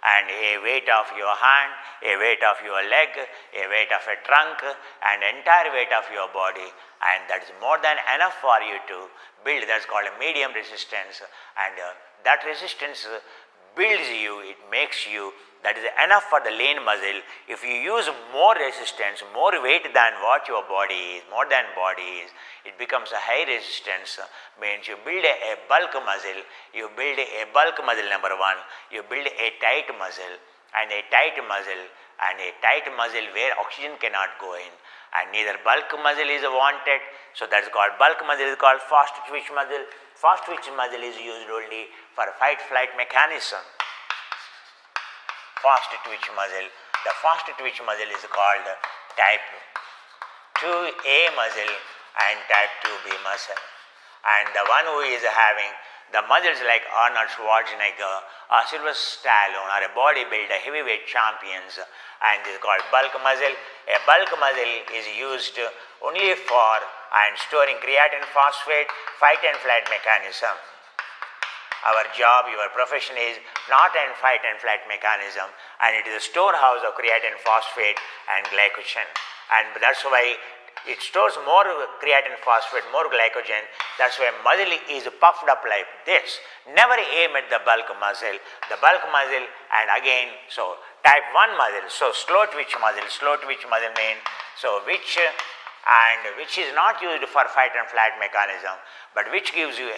and a weight of your hand, a weight of your leg, a weight of a trunk, and entire weight of your body, and that is more than enough for you to build. That's called a medium resistance, and that resistance builds you, it makes you, that is enough for the lean muscle. If you use more resistance, more weight than what your body is, more than body is, it becomes a high resistance, means you build a bulk muscle, you build a bulk muscle number one, you build a tight muscle, and a tight muscle, and a tight muscle where oxygen cannot go in, and neither bulk muscle is wanted, so that is called bulk muscle is called fast twitch muscle. Fast twitch muscle is used only for fight flight mechanism. Fast twitch muscle. The fast twitch muscle is called type 2A muscle and type 2B muscle. And the one who is having the muscles like Arnold Schwarzenegger or Sylvester Stallone or a bodybuilder, heavyweight champions, and this is called bulk muscle. A bulk muscle is used only for and storing creatine phosphate, fight and flight mechanism. Our job, your profession is not in fight and flight mechanism, and it is a storehouse of creatine phosphate and glycogen, and that's why it stores more creatine phosphate, more glycogen. That's why muscle is puffed up like this. Never aim at the bulk muscle. The bulk muscle, and again, so type 1 muscle, so slow twitch muscle means so which is not used for fight and flight mechanism, but which gives you,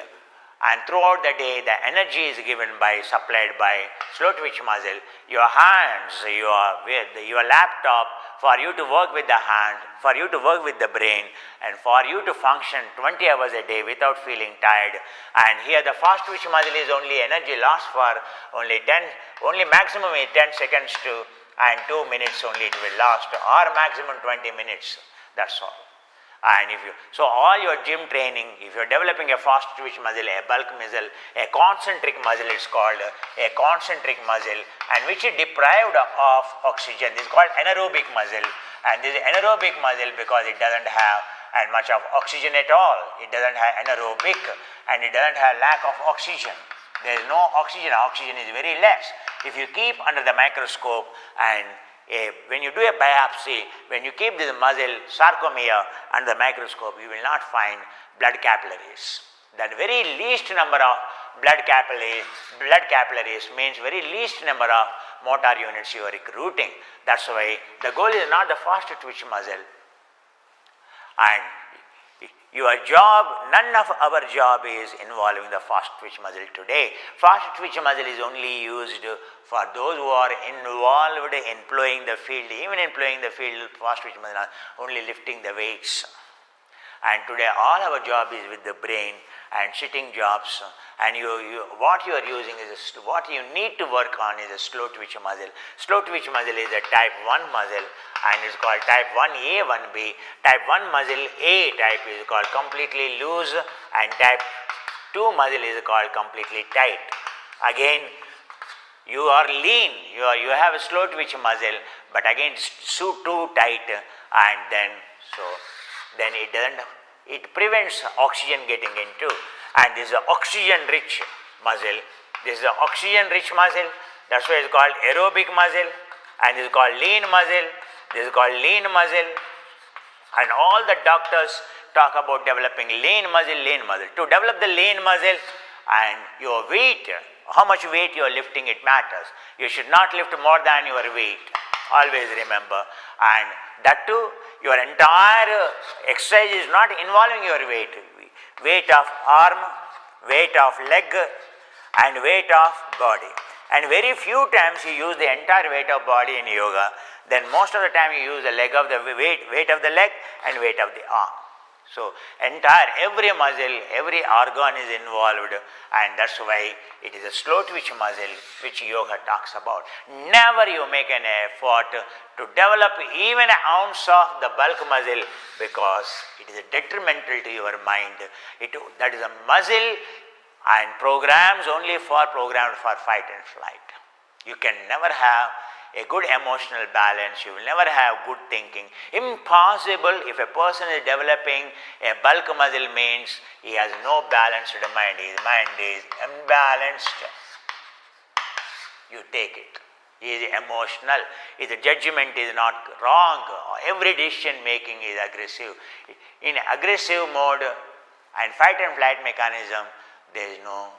and throughout the day the energy is given by, supplied by slow twitch muscle. Your hands, your laptop, for you to work with the hand, for you to work with the brain, and for you to function 20 hours a day without feeling tired. And here the fast twitch muscle is only energy lost for only maximum 10 seconds to and 2 minutes only it will last, or maximum 20 minutes. That's all. And so all your gym training, if you are developing a fast twitch muscle, a bulk muscle, a concentric muscle, it's called a concentric muscle, and which is deprived of oxygen, this is called anaerobic muscle. And this is anaerobic muscle because it doesn't have much of oxygen at all. It doesn't have anaerobic, and it doesn't have lack of oxygen. There is no oxygen. Oxygen is very less. If you keep under the microscope and when you do a biopsy, when you keep this muscle sarcomere under the microscope, you will not find blood capillaries. That very least number of blood capillaries means very least number of motor units you are recruiting. That's why the goal is not the fast twitch muscle. And your job, none of our job is involving the fast twitch muscle today. Fast twitch muscle is only used for those who are involved in employing the field. Even employing the field, fast twitch muscle are only lifting the weights. And today all our job is with the brain and sitting jobs, and what you are using is what you need to work on is a slow twitch muscle. Slow twitch muscle is a type 1 muscle, and it's called type 1A, 1B. Type 1 muscle A type is called completely loose, and type 2 muscle is called completely tight. Again, you are lean, you have a slow twitch muscle, but again it's too tight, and then it prevents oxygen getting into, and this is an oxygen rich muscle. This is an oxygen rich muscle, that's why it's called aerobic muscle, and this is called lean muscle. This is called lean muscle, and all the doctors talk about developing lean muscle. To develop the lean muscle, and your weight, how much weight you are lifting, it matters. You should not lift more than your weight, always remember. And that too, your entire exercise is not involving your weight. Weight of arm, weight of leg, and weight of body. And very few times you use the entire weight of body in yoga. Then most of the time you use the weight of the leg and weight of the arm. So every muscle, every organ is involved, and that's why it is a slow twitch muscle which yoga talks about. Never you make an effort to develop even an ounce of the bulk muscle, because it is detrimental to your mind. That is a muscle and programmed for fight and flight. You can never have a good emotional balance, you will never have good thinking. Impossible. If a person is developing a bulk muscle, means he has no balanced mind, his mind is imbalanced. You take it. He is emotional. His judgment is not wrong. Every decision making is aggressive. In aggressive mode and fight and flight mechanism, there is no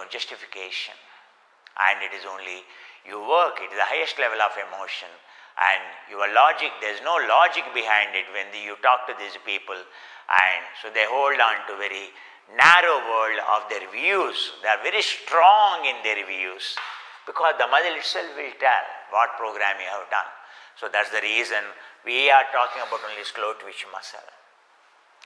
justification, and it is only you work. It is the highest level of emotion, and your logic, there is no logic behind it when you talk to these people, and so they hold on to very narrow world of their views. They are very strong in their views because the muscle itself will tell what program you have done. So that's the reason we are talking about only slow twitch muscle.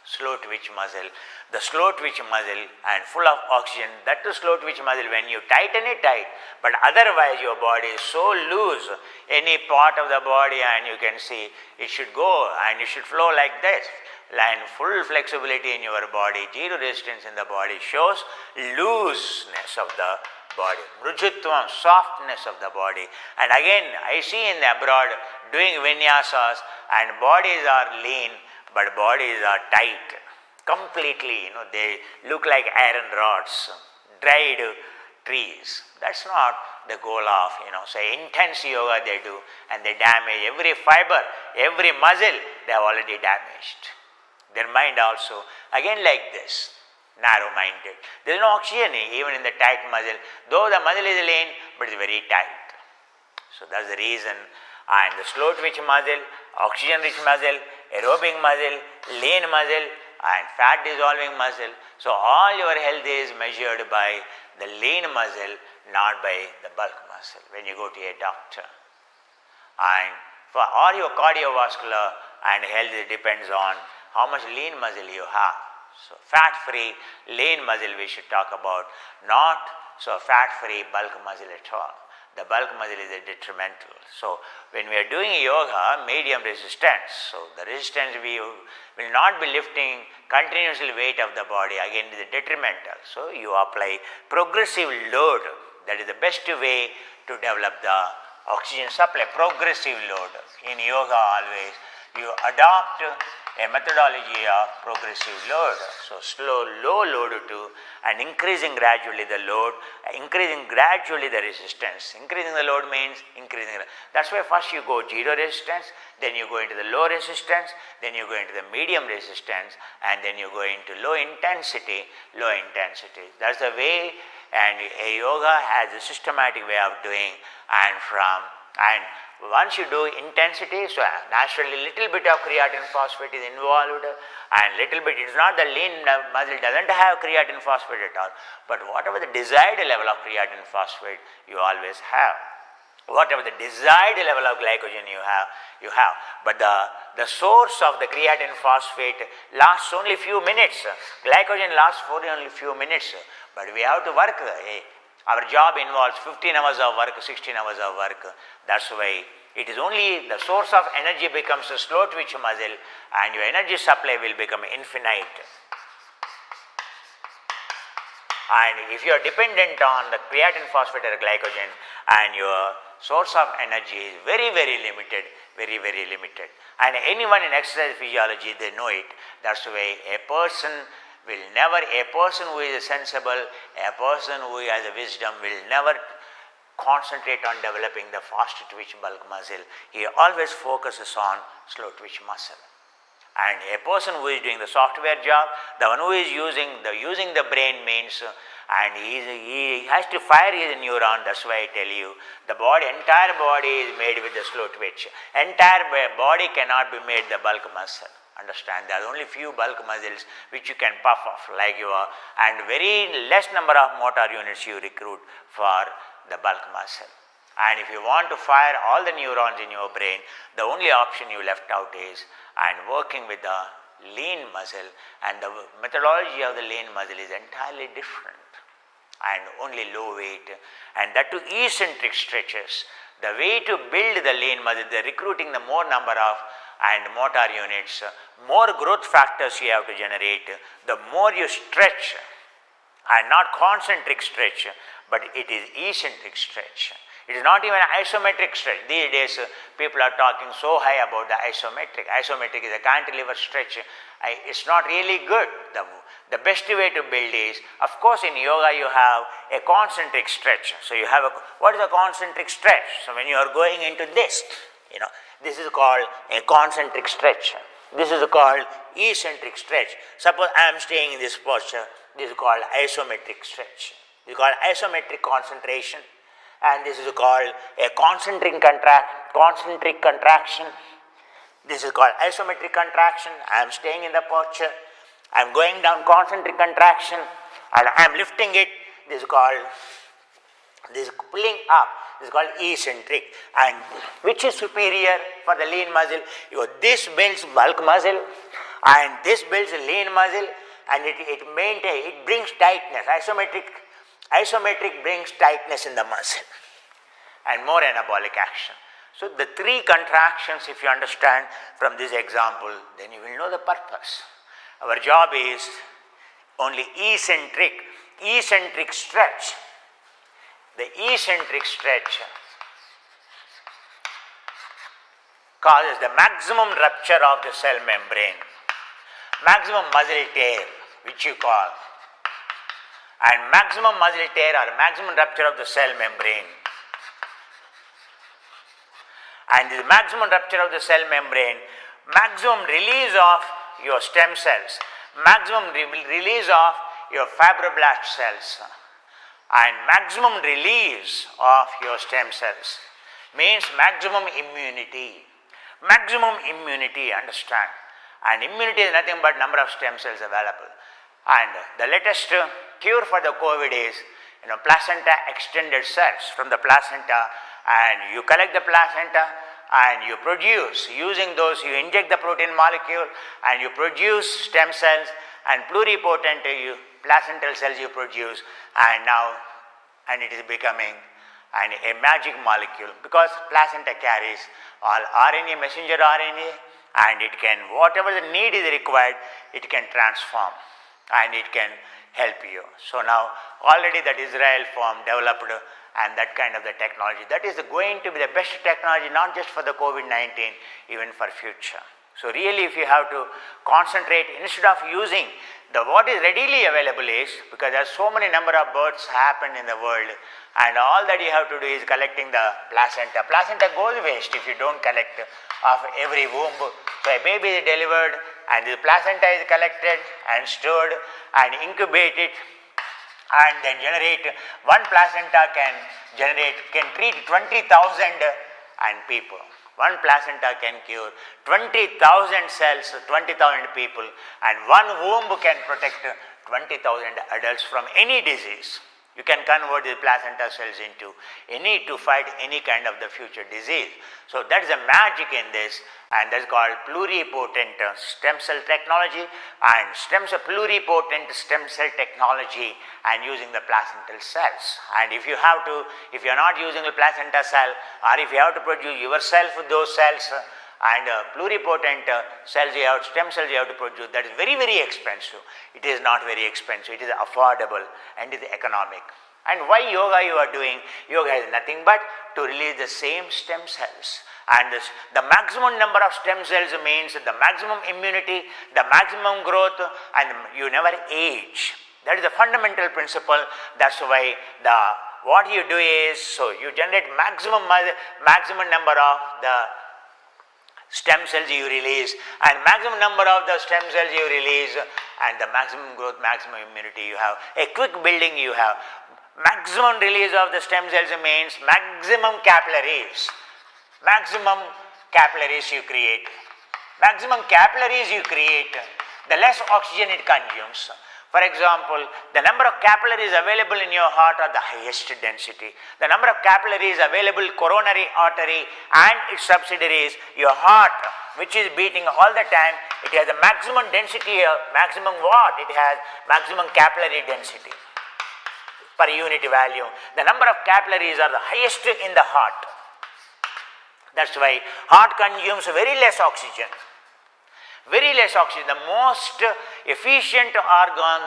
Slow twitch muscle, the slow twitch muscle and full of oxygen, that is slow twitch muscle. When you tighten it tight, but otherwise your body is so loose, any part of the body, and you can see it should go and it should flow like this. And full flexibility in your body, zero resistance in the body shows looseness of the body, mrujitvam, softness of the body. And again, I see in the abroad doing vinyasas and bodies are lean, but bodies are tight, completely, they look like iron rods, dried trees. That's not the goal of, say intense yoga they do, and they damage every fiber, every muscle they have already damaged. Their mind also, again like this, narrow-minded. There is no oxygen even in the tight muscle, though the muscle is lean, but it is very tight. So that's the reason. And the slow twitch muscle, oxygen-rich muscle, aerobic muscle, lean muscle, and fat dissolving muscle. So all your health is measured by the lean muscle, not by the bulk muscle when you go to a doctor. And for all your cardiovascular and health, it depends on how much lean muscle you have. So fat-free lean muscle we should talk about, not so fat-free bulk muscle at all. The bulk muscle is detrimental. So when we are doing yoga, medium resistance, so the resistance we will not be lifting continuously weight of the body, again it is detrimental. So you apply progressive load. That is the best way to develop the oxygen supply, progressive load. In yoga always you adopt a methodology of progressive load. So slow, low load to, and increasing gradually the load, increasing gradually the resistance. Increasing the load means increasing. That's why first you go zero resistance, then you go into the low resistance, then you go into the medium resistance, and then you go into low intensity. That's the way, and a yoga has a systematic way of doing, and once you do intensity, so naturally little bit of creatine phosphate is involved, and little bit, it is not the lean muscle doesn't have creatine phosphate at all, but whatever the desired level of creatine phosphate you always have. Whatever the desired level of glycogen you have. But the source of the creatine phosphate lasts only few minutes. Glycogen lasts for only few minutes, but we have to work. Our job involves 15 hours of work, 16 hours of work. That's why it is only the source of energy becomes a slow twitch muscle, and your energy supply will become infinite. And if you are dependent on the creatine phosphate or glycogen, and your source of energy is very, very limited, And anyone in exercise physiology, they know it. That's why a person who is sensible, a person who has a wisdom will never concentrate on developing the fast twitch bulk muscle. He always focuses on slow twitch muscle. And a person who is doing the software job, the one who is using the brain means, and he has to fire his neuron. That's why I tell you, the entire body is made with the slow twitch. Entire body cannot be made the bulk muscle. Understand, there are only few bulk muscles which you can puff off and very less number of motor units you recruit for the bulk muscle. And if you want to fire all the neurons in your brain, the only option you left out is working with the lean muscle, and the methodology of the lean muscle is entirely different, and only low weight, and that to eccentric stretches. The way to build the lean muscle, the recruiting the more number of and motor units, more growth factors you have to generate, the more you stretch, and not concentric stretch, but it is eccentric stretch. It is not even isometric stretch. These days people are talking so high about the isometric. Isometric is a cantilever stretch. It's not really good. The best way to build is, of course in yoga you have a concentric stretch. So you have what is a concentric stretch? So when you are going into this, this is called a concentric stretch. This is called eccentric stretch. Suppose I am staying in this posture, this is called isometric stretch. This is called isometric concentration, and this is called a concentric contraction. This is called isometric contraction. I am staying in the posture, I am going down concentric contraction, and I am lifting it. This is pulling up. This is called eccentric. And which is superior for the lean muscle? This builds bulk muscle, and this builds lean muscle, and it brings tightness. Isometric brings tightness in the muscle and more anabolic action. So the three contractions, if you understand from this example, then you will know the purpose. Our job is only eccentric stretch. The eccentric stretch causes the maximum rupture of the cell membrane, maximum muscle tear, which you call, and maximum muscle tear or maximum rupture of the cell membrane. And the maximum rupture of the cell membrane, maximum release of your stem cells, maximum release of your fibroblast cells, and maximum release of your stem cells means maximum immunity. Maximum immunity, understand. And immunity is nothing but number of stem cells available. And the latest cure for the COVID is placenta extended cells from the placenta, and you collect the placenta and you produce, using those you inject the protein molecule and you produce stem cells and pluripotent placental cells you produce, and it is becoming a magic molecule, because placenta carries all RNA, messenger RNA, and it can, whatever the need is required, it can transform and it can help you. So now already that Israel firm developed and that kind of the technology, that is going to be the best technology, not just for the COVID-19, even for future. So really, if you have to concentrate, instead of using what is readily available is, because there are so many number of births happen in the world, and all that you have to do is collecting the placenta. Placenta goes waste if you don't collect of every womb. So a baby is delivered and the placenta is collected and stored and incubated, and then generate, one placenta can treat 20,000 people. One placenta can cure 20,000 cells, 20,000 people, and one womb can protect 20,000 adults from any disease. You can convert the placenta cells into to fight any kind of the future disease. So that is the magic in this, and that's called pluripotent stem cell technology, and pluripotent stem cell technology, and using the placental cells. And if you are not using the placenta cell, or if you have to produce yourself those cells, and pluripotent cells you have, stem cells you have to produce, that is very, very expensive. It is not very expensive, it is affordable and it is economic. And why yoga you are doing? Yoga is nothing but to release the same stem cells. And the maximum number of stem cells means the maximum immunity, the maximum growth, and you never age. That is the fundamental principle. That's why what you do is, so you generate maximum number of the stem cells you release, and maximum number of the stem cells you release, and the maximum growth, maximum immunity you have, a quick building you have. Maximum release of the stem cells means maximum capillaries. Maximum capillaries you create. Maximum capillaries you create, the less oxygen it consumes. For example, the number of capillaries available in your heart are the highest density. The number of capillaries available coronary artery and its subsidiaries, your heart, which is beating all the time, it has a maximum density, maximum what? It has maximum capillary density per unit value. The number of capillaries are the highest in the heart. That's why heart consumes very less oxygen. Very less oxygen. The most efficient organ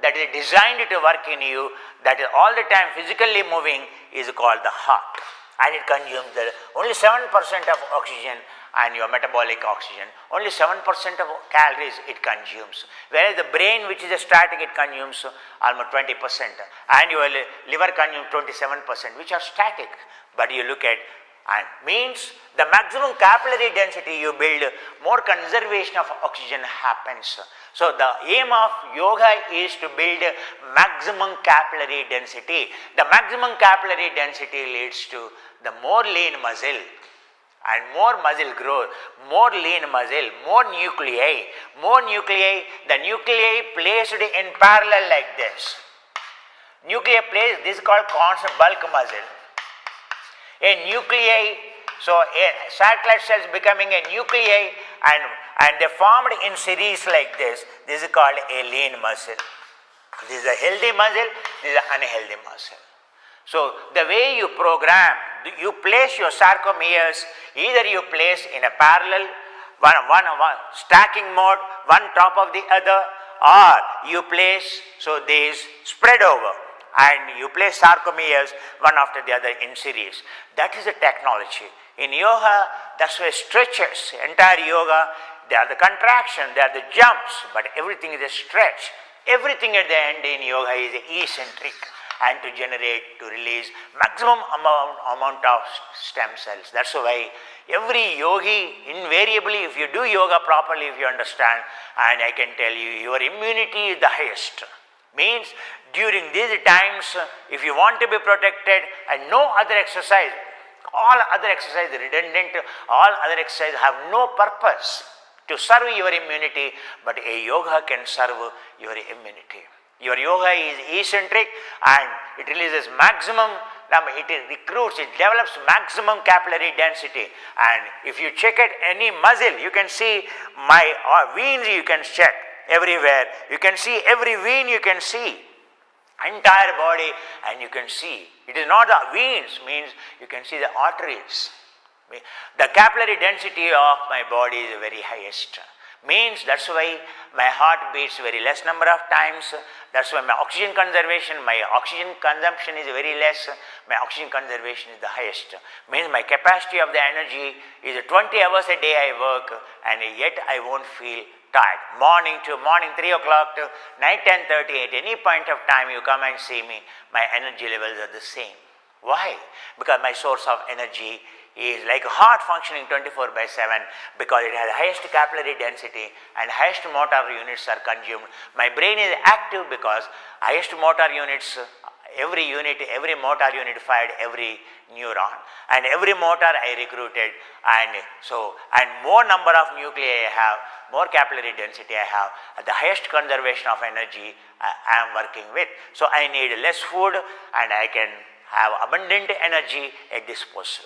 that is designed to work in you, that is all the time physically moving, is called the heart. and it consumes only 7% of oxygen and your metabolic oxygen, only 7% of calories it consumes. Whereas the brain, which is a static, it consumes almost 20%, and your liver consumes 27%, which are static. But you look at, and means the maximum capillary density you build, more conservation of oxygen happens. So the aim of yoga is to build maximum capillary density. The maximum capillary density leads to the more lean muscle, and more muscle growth, more lean muscle, more nuclei. More nuclei, the nuclei placed in parallel like this. Nuclei placed, this is called constant bulk muscle. A nuclei, so a satellite cells becoming a nuclei, and they formed in series like this. This is called a lean muscle. This is a healthy muscle, this is an unhealthy muscle. So the way you program, you place your sarcomeres, either you place in a parallel, one stacking mode, one top of the other, or you place, so these spread over, and you place sarcomeres one after the other in series. That is the technology. In yoga, that's why stretches, entire yoga, they are the contraction, they are the jumps, but everything is a stretch. Everything at the end in yoga is eccentric, and to generate, to release maximum amount of stem cells. That's why every yogi, invariably, if you do yoga properly, if you understand, and I can tell you, your immunity is the highest. Means during these times, if you want to be protected, and no other exercise, all other exercise redundant, all other exercise have no purpose to serve your immunity, but a yoga can serve your immunity. Your yoga is eccentric, and it releases maximum, it recruits, it develops maximum capillary density. And if you check at any muscle, you can see my veins, you can check everywhere. You can see every vein, you can see entire body, and you can see. It is not the veins, means you can see the arteries. The capillary density of my body is very highest. Means that's why my heart beats very less number of times. That's why my oxygen conservation, my oxygen consumption is very less. My oxygen conservation is the highest. Means my capacity of the energy is 20 hours a day I work, and yet I won't feel tired. Morning 3 o'clock to night 10:30, at any point of time you come and see me, my energy levels are the same. Why? Because my source of energy is like heart functioning 24/7, because it has highest capillary density and highest motor units are consumed. My brain is active because highest motor units, every motor unit fired every neuron, and every motor I recruited, and more number of nuclei I have, more capillary density I have, the highest conservation of energy I am working with. So I need less food, and I can have abundant energy at disposal.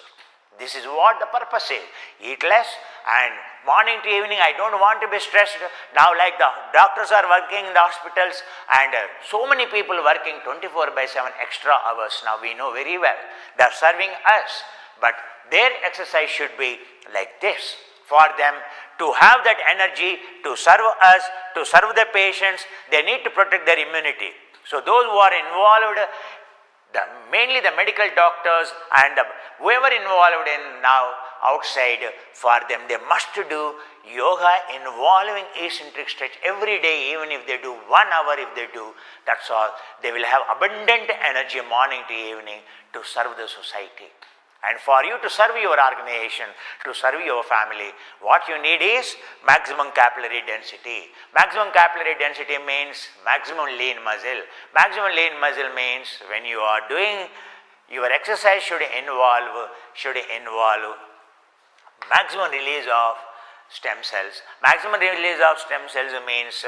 This is what the purpose is. Eat less, and morning to evening I don't want to be stressed. Now like the doctors are working in the hospitals, and so many people working 24/7 extra hours. Now we know very well they are serving us, but their exercise should be like this. For them to have that energy to serve us, to serve the patients, they need to protect their immunity. So those who are involved, mainly the medical doctors and whoever involved in now outside, for them they must do yoga involving eccentric stretch every day. Even if they do 1 hour, if they do, that's all, they will have abundant energy morning to evening to serve the society. And for you to serve your organization, to serve your family, what you need is maximum capillary density. Maximum capillary density means maximum lean muscle. Maximum lean muscle means when you are doing your exercise should involve maximum release of stem cells. Maximum release of stem cells means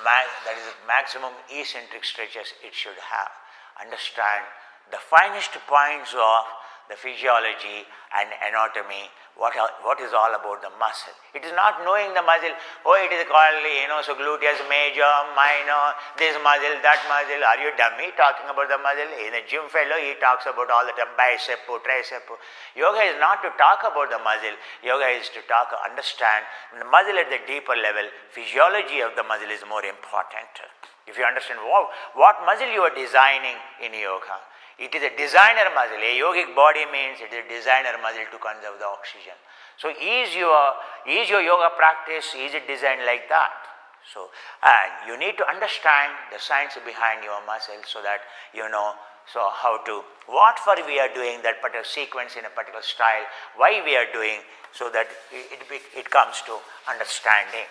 that is maximum eccentric stretches it should have. Understand the finest points of the physiology and anatomy, what is all about the muscle. It is not knowing the muscle, it is called, so gluteus major, minor, this muscle, that muscle. Are you dummy talking about the muscle? In a gym fellow, he talks about all the time bicep, tricep. Yoga is not to talk about the muscle. Yoga is to understand the muscle at the deeper level. Physiology of the muscle is more important. If you understand what muscle you are designing in yoga, It is a designer muscle. A yogic body means it is a designer muscle to conserve the oxygen. So is your yoga practice, is it designed like that? So you need to understand the science behind your muscle so that you know how to, what for we are doing that particular sequence in a particular style, why we are doing, so that it comes to understanding.